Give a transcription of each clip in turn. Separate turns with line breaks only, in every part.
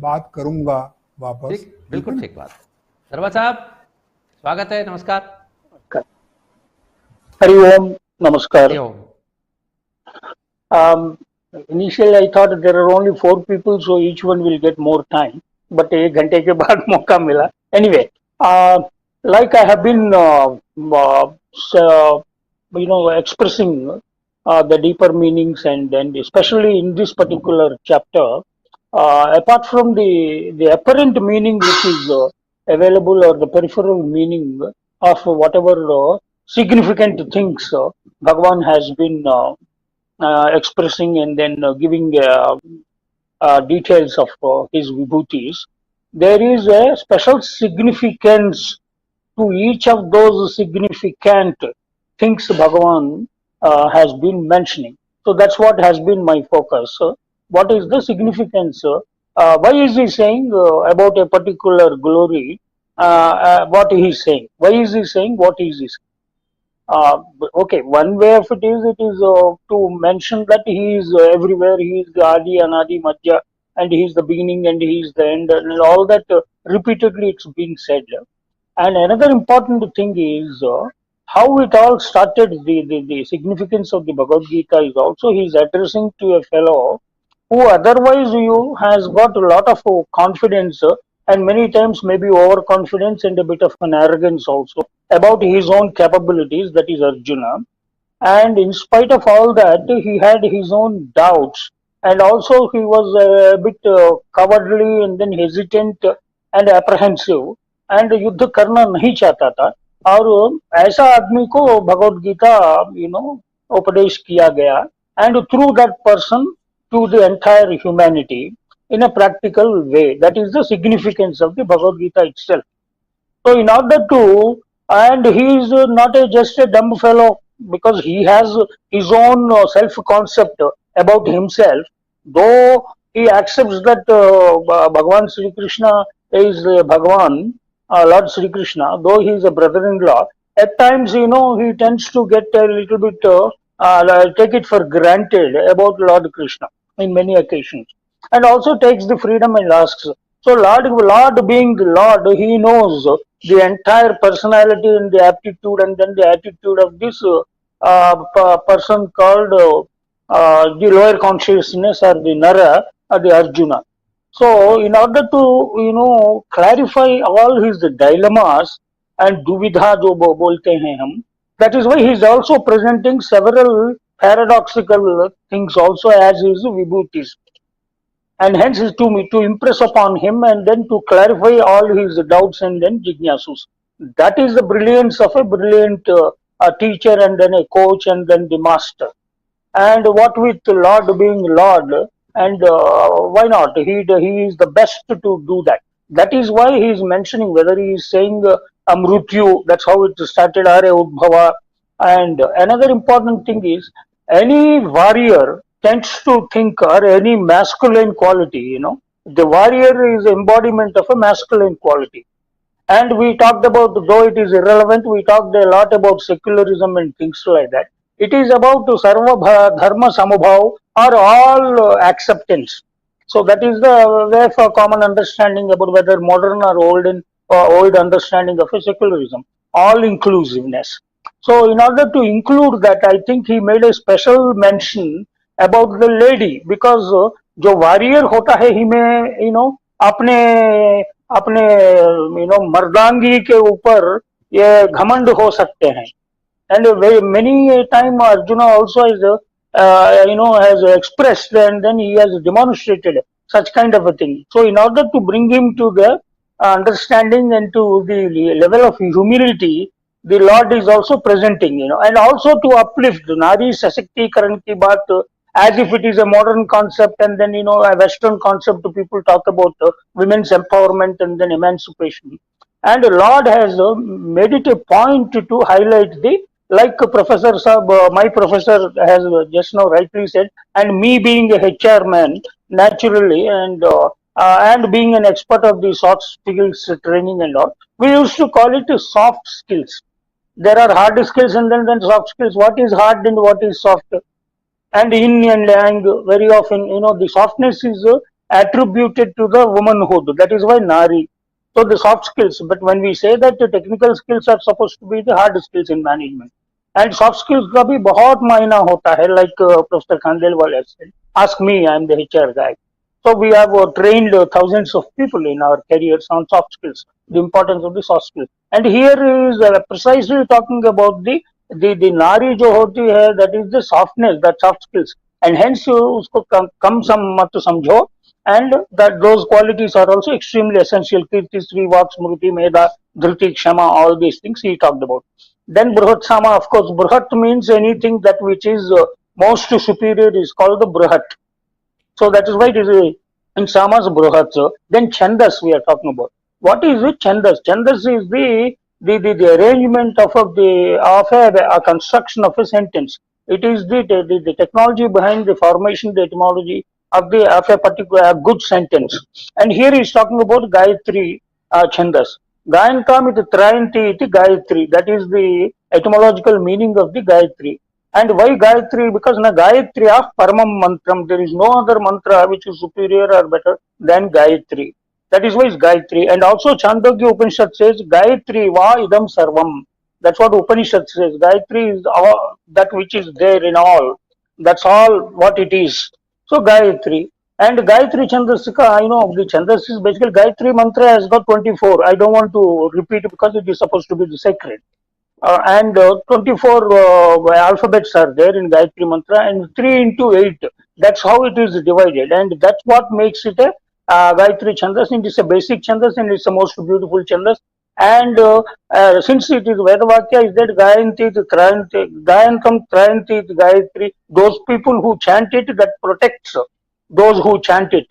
बात करूंगा वापस।
ठीक, बिल्कुल ठीक बात। दरबा साहब स्वागत है, नमस्कार।
हरि ओम, नमस्कार।
हरि ओम।
Initially I thought there are only 4 people, so each one will get more time. But एक घंटे के बाद मौका मिला. Anyway, like I have been, expressing the deeper meanings, and especially in this particular chapter, apart from the apparent meaning which is available, or the peripheral meaning of whatever significant things Bhagavan has been expressing, and then giving details of his vibhutis, there is a special significance to each of those significant things Bhagavan has been mentioning. So that's what has been my focus. What is the significance? Why is he saying about a particular glory? What he is saying? Why is he saying what is he saying? Okay, one way of it is to mention that he is everywhere. He is the Adi, Anadi, Madhya, and he is the beginning and he is the end, and all that repeatedly it's been said. And another important thing is how it all started. The significance of the Bhagavad Gita is also he is addressing to a fellow who otherwise has got a lot of confidence, and many times maybe overconfidence and a bit of an arrogance also about his own capabilities, that is Arjuna. And in spite of all that, he had his own doubts, and also he was a bit cowardly and then hesitant and apprehensive, and युद्ध करना नहीं चाहता था. और ऐसा आदमी को भगवद गीता उपदेश किया गया, and through that person to the entire humanity in a practical way. That is the significance of the Bhagavad Gita itself. So in order to, and he is not just a dumb fellow, because he has his own self-concept about himself, though he accepts that Bhagavan Sri Krishna is Bhagavan, Lord Sri Krishna, though he is a brother-in-law. At times, he tends to get a little bit, take it for granted about Lord Krishna in many occasions, and also takes the freedom and asks. So Lord being the Lord, he knows the entire personality and the aptitude and then the attitude of this person called the lower consciousness, or the Nara, or the Arjuna. So in order to clarify all his dilemmas and duvidha jo bolte hain hum, that is why he is also presenting several paradoxical things also as his vibhutis, and hence to impress upon him and then to clarify all his doubts and then jignasus. That is the brilliance of a brilliant teacher and then a coach and then the master. And what with Lord being Lord, and why not? He is the best to do that. That is why he is mentioning, whether he is saying Amrutyu, that's how it started, Are Udbhava. And another important thing is, any warrior tends to think, or any masculine quality, the warrior is embodiment of a masculine quality. And we talked about, though it is irrelevant, we talked a lot about secularism and things like that. It is about sarva dharma samabhav, or all acceptance. So that is the way for common understanding about whether modern or old understanding of a secularism, all inclusiveness. So in order to include that, I think he made a special mention about the lady, because जो warrior होता है ही में अपने मर्दांगी के ऊपर ये घमंड हो सकते हैं. And many time Arjuna also is has expressed, and then he has demonstrated such kind of a thing. So in order to bring him to the understanding and to the level of humility, the Lord is also presenting, and also to uplift Nari Sashakti-karan ki baat, as if it is a modern concept, and then a Western concept. People talk about women's empowerment and then emancipation, and the Lord has made it a point to highlight the, like Professor Saab, my professor has just now rightly said, and me being a HR man naturally, and being an expert of the soft skills training and all, we used to call it soft skills. There are hard skills and then soft skills. What is hard and what is soft? And yin and yang, very often, the softness is attributed to the womanhood. That is why Nari. So the soft skills, but when we say that the technical skills are supposed to be the hard skills in management, and soft skills का भी बहुत मायना होता है, like Professor Khandelwal has said. Ask me, I am the HR guy. So we have trained thousands of people in our careers on soft skills, the importance of the soft skills. And here is precisely talking about the nari जो होती है, that is the softness, that soft skills. And hence उसको कम सम मत समझो, and that those qualities are also extremely essential. Kirti, Sri, Vak, Smriti, Meda, Dhruti, Kshama, all these things he talked about. Then Bruhat Sama, of course, Bruhat means anything that which is most superior is called the Bruhat. So that is why it is in Samas Bruhat. Then Chandas we are talking about. What is it? Chandas. Chandas is the arrangement of a construction of a sentence. It is the technology behind the formation, the etymology of a particular good sentence. And here he is talking about Gayatri Chandas. Gayankam iti Trayanti iti Gayatri. That is the etymological meaning of the Gayatri. And why Gayatri? Because na Gayatri of Paramam Mantram. There is no other mantra which is superior or better than Gayatri. That is why it's Gayatri. And also Chandogya Upanishad says Gayatri va idam sarvam. That's what Upanishad says. Gayatri is all that which is there in all. That's all what it is. So Gayatri. And Gayatri Chandasika, the Chandas is basically Gayatri mantra has got 24. I don't want to repeat it because it is supposed to be the sacred. And 24 alphabets are there in Gayatri Mantra, and 3 into 8. That's how it is divided, and that's what makes it a Gayatri Chandas. And it's a basic Chandas, and it's the most beautiful Chandas. And since it is Vedavakya, is that Gayanti, Gayantam, Trayanti, Gayatri, those people who chant it, that protects those who chant it.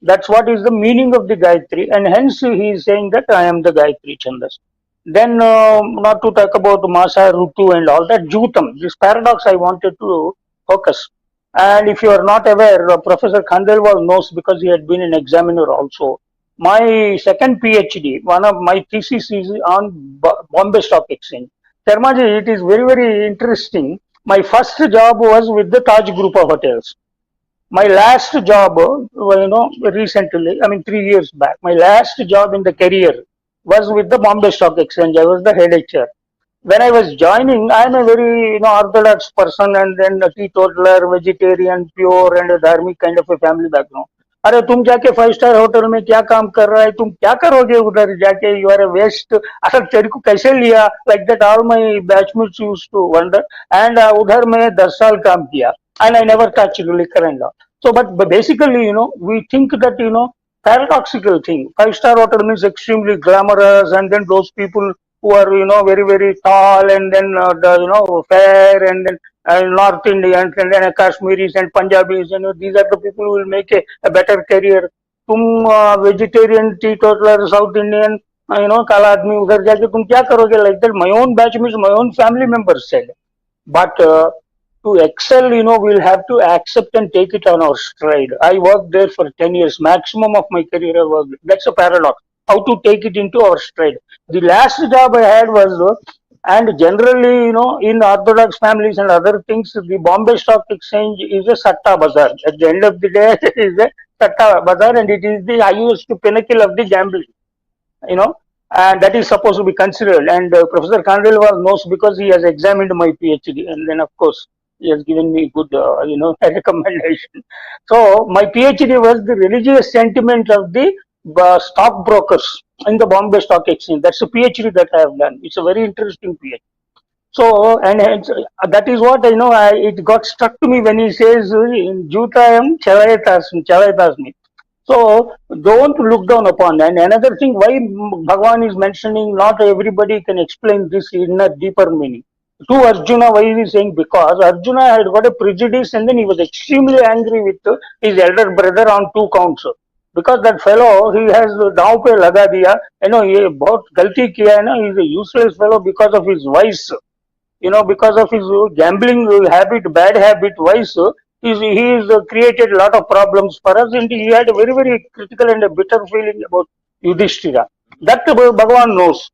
That's what is the meaning of the Gayatri, and hence he is saying that I am the Gayatri Chandas. Then, not to talk about Masa, Rutu, and all that, Jutam. This paradox I wanted to focus. And if you are not aware, Professor Khandelwal knows because he had been an examiner also. My second PhD, one of my thesis is on Bombay Stock Exchange. Sharmaji, it is very, very interesting. My first job was with the Taj Group of Hotels. My last job, recently, 3 years back, my last job in the career was with the Bombay Stock Exchange. I was the head HR. When I was joining, I am a very orthodox person, and then a teetotaler, vegetarian, pure, and a dharmic kind of a family background. अरे तुम जाके 5 star hotel में क्या काम कर रहा है, तुम क्या करोगे उधर जाके, यू आर ए वेस्ट, अरे तेरे को कैसे लिया, like that all my batchmates used to wonder. And उधर मैं 10 साल काम किया, and I never touched liquor and all. So, but basically, we think that, paradoxical thing. 5 star hotel means extremely glamorous, and then those people who are, very, very tall, and then, fair, and then North Indians, and then Kashmiris and Punjabis, these are the people who will make a better career. तुम vegetarian, teetotaler, South Indian, काला आदमी उधर जाके तुम क्या करोगे, like that. My own batch means my own family members said. But to excel, we'll have to accept and take it on our stride. I worked there for 10 years, maximum of my career I worked. That's a paradox. How to take it into our stride. The last job I had was, and generally, in Orthodox families and other things, the Bombay Stock Exchange is a Satta Bazaar. At the end of the day, it is a Satta Bazaar, and it is the highest pinnacle of the gambling, and that is supposed to be considered. And Professor Khandelwal knows because he has examined my PhD, and then, of course, he has given me good, recommendation. So my PhD was the religious sentiment of the stockbrokers in the Bombay Stock Exchange. That's a PhD that I have done. It's a very interesting PhD. So, and that is what it got struck to me when he says, Jutayam Chalayatasmi. So, don't look down upon. And another thing, why Bhagavan is mentioning, not everybody can explain this in a deeper meaning. To Arjuna, why is he saying? Because Arjuna had got a prejudice, and then he was extremely angry with his elder brother on 2 counts. Because that fellow, he has दांव पे लगा दिया, ये बहुत गलती किया है ना, he is a useless fellow because of his vice, because of his gambling habit, bad habit, vice, he is created a lot of problems for us, and he had a very, very critical and a bitter feeling about Yudhishthira. That Bhagavan knows.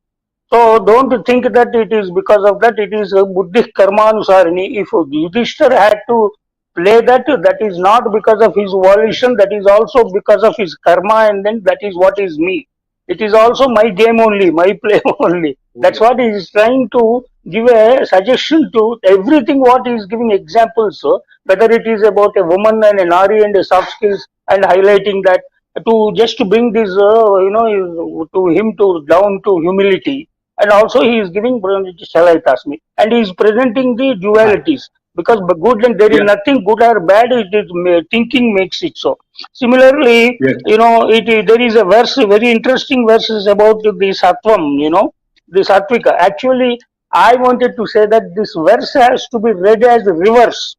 So don't think that it is because of that, it is Buddhist Karma Anusarini. If Yudhishthira had to play that, that is not because of his volition, that is also because of his karma, and then that is what is me. It is also my game only, my play only. That's what he is trying to give a suggestion to everything what he is giving examples. Whether it is about a woman and a nari and a soft skills and highlighting that, to just to bring this, to him to down to humility. And also he is giving Shalaita and he is presenting the
Right.
dualities, because good and there is nothing good or bad. It is thinking makes it so. Similarly,
Yes.
there is a verse, very interesting verses about the sattvam. The sattvika. Actually, I wanted to say that this verse has to be read as reverse.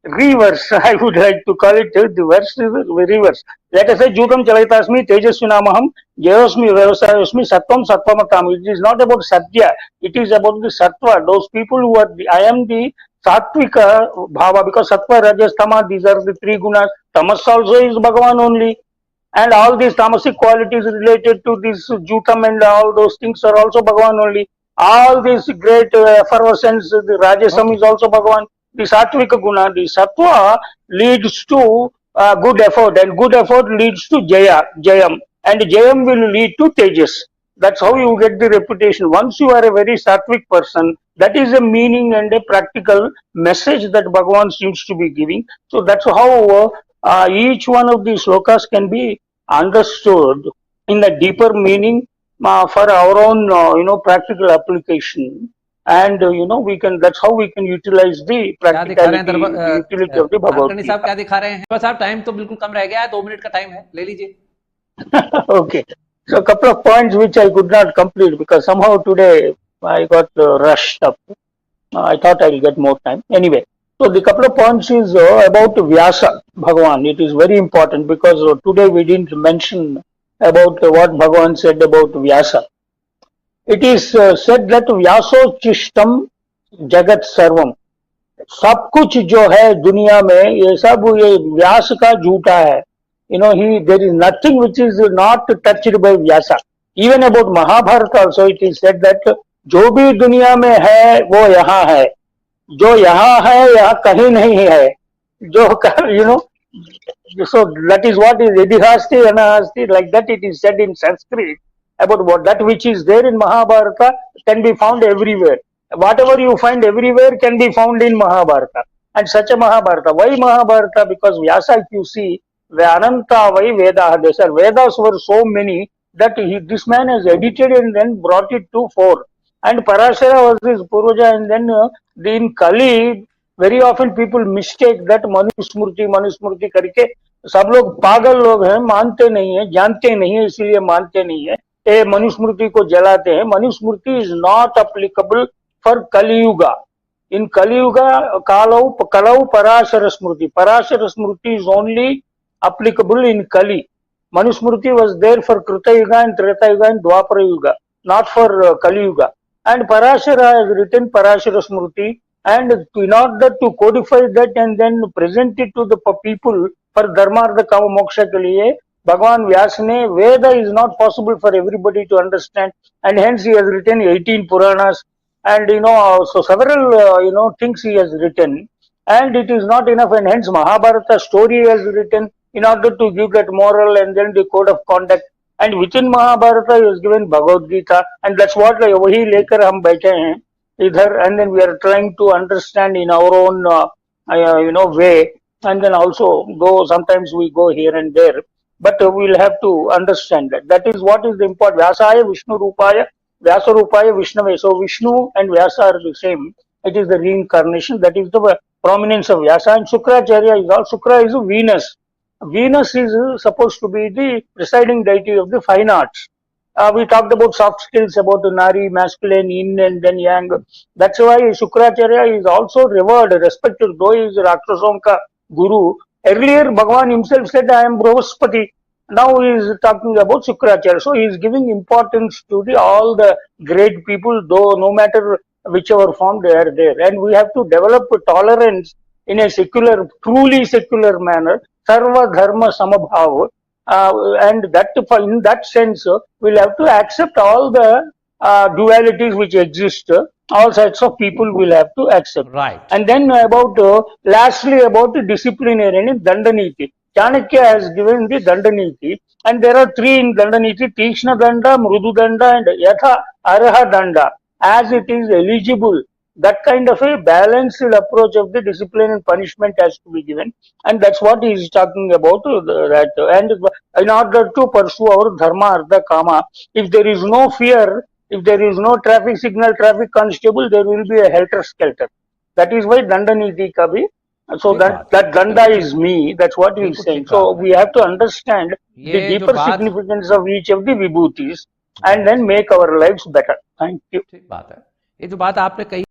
Reverse, I would like to call it the verse is reverse. Let us say, Jutam Chalitasmi, Tejasvinamaham, Jayosmi, Vyavasayosmi, Sattvam, Sattvamakam. It is not about Satya, it is about the Sattva. Those people who are, I am the Sattvika Bhava, because Sattva, Rajas, Tama, these are the three gunas. Tamas also is Bhagavan only. And all these tamasic qualities related to this Jutam and all those things are also Bhagavan only. All these great effervescence, the Rajasam is also Bhagavan. The Sattvika Guna, the Sattva leads to good effort, and good effort leads to Jayam, and Jayam will lead to Tejas. That's how you get the reputation. Once you are a very Sattvic person, that is a meaning and a practical message that Bhagavan seems to be giving. So that's how each one of these slokas can be understood in a deeper meaning for our own, practical application. And we can, that's how we can utilize the
क्या दिखा रहे हैं
practicality,
दरबा
the utility of the Bhagavad
नारकर्णी साहब
Gita.
क्या दिखा रहे हैं? बस साहब टाइम तो बिल्कुल कम रह गया है, 2 मिनट का टाइम है, ले लीजिए.
Okay. So a couple of points which I could not complete because somehow today I got rushed up. I thought I'll get more time. Anyway, so the couple of points is about Vyasa Bhagavan. It is very important because today we didn't mention about what Bhagavan said about Vyasa. It is said that Vyaso Chishtam Jagat Sarvam. सब कुछ जो है दुनिया में ये सब ये व्यास का झूठा है. There is nothing which is not touched by Vyasa. Even about Mahabharata also it is said that जो भी दुनिया में है वो यहाँ है, जो यहाँ है यहाँ कहीं नहीं है, जो so that is what is Idihasti, Anahasti, like that it is said in Sanskrit about what that which is there in Mahabharata can be found everywhere. Whatever you find everywhere can be found in Mahabharata. And such a Mahabharata. Why Mahabharata? Because Vyasa, if you see, Ananta Vai Vedas. These are Vedas were so many that this man has edited and then brought it to 4. And Parashara was his Purvaja, and then in Kali, very often people mistake that Manusmrti करके सब लोग पागल लोग हैं, मानते नहीं है, जानते नहीं है, इसलिए मानते नहीं है. ये मनुस्मृति को जलाते हैं. Manusmriti is not applicable for Kali Yuga. In Kali Yuga, Kalau Parashara Smriti. Parashara Smriti is only applicable in Kali. Manusmriti was there for Krita Yuga and Treta Yuga and Dwapara Yuga, not for Kali Yuga. And Parashara has written Parashara Smriti, and in order to codify that and then present it to the people for Dharma Artha Kama Moksha ke liye, Bhagavan Vyas ne, Veda is not possible for everybody to understand, and hence he has written 18 Puranas, and so several things he has written, and it is not enough, and hence Mahabharata story he has written in order to give that moral and then the code of conduct. And within Mahabharata he has given Bhagawadgita, and that's what wahi lekar hum baithe hain idhar, and then we are trying to understand in our own way, and then also though sometimes we go here and there, but we'll have to understand that. That is what is the important. Vyasaya Vishnu Rupaya, Vyasa Rupaya Vishnave. So Vishnu and Vyasa are the same. It is the reincarnation. That is the prominence of Vyasa. And Shukracharya is all. Shukra is Venus. Venus is supposed to be the presiding deity of the fine arts. We talked about soft skills, about the Nari, masculine, yin and then yang. That's why Shukracharya is also revered, respected, though he is Rakshasonka Guru. Earlier, Bhagavan himself said, I am Brahaspati. Now he is talking about Shukracharya. So he is giving importance to all the great people, though no matter whichever form they are there. And we have to develop tolerance in a secular, truly secular manner. Sarva Dharma Samabhav. And that in that sense, we'll have to accept all the dualities which exist all sorts of people will have to accept.
Right.
And then about lastly about disciplinarian Dandaniti. Chanakya has given the Dandaniti, and there are three in Dandaniti: Tikshna Danda, Mrudu Danda, and Yatha Araha Danda. As it is eligible, that kind of a balanced approach of the discipline and punishment has to be given, and that's what he is talking about. That and in order to pursue our dharma, artha, kama, if there is no fear, if there is no traffic signal, traffic constable, there will be a helter skelter. That is why Dandaniti Kabi. So
ठीक
that
बात है,
danda
बिल्कुल
is
ठीक,
me. That's what he is
बिल्कुल
saying.
ठीक कहा
So
आपने.
we have to understand the
ये जो
deeper
बात,
significance of each of the vibhutis and
right,
then make our lives better. Thank you.
ठीक बात है. ये जो बात आपने कही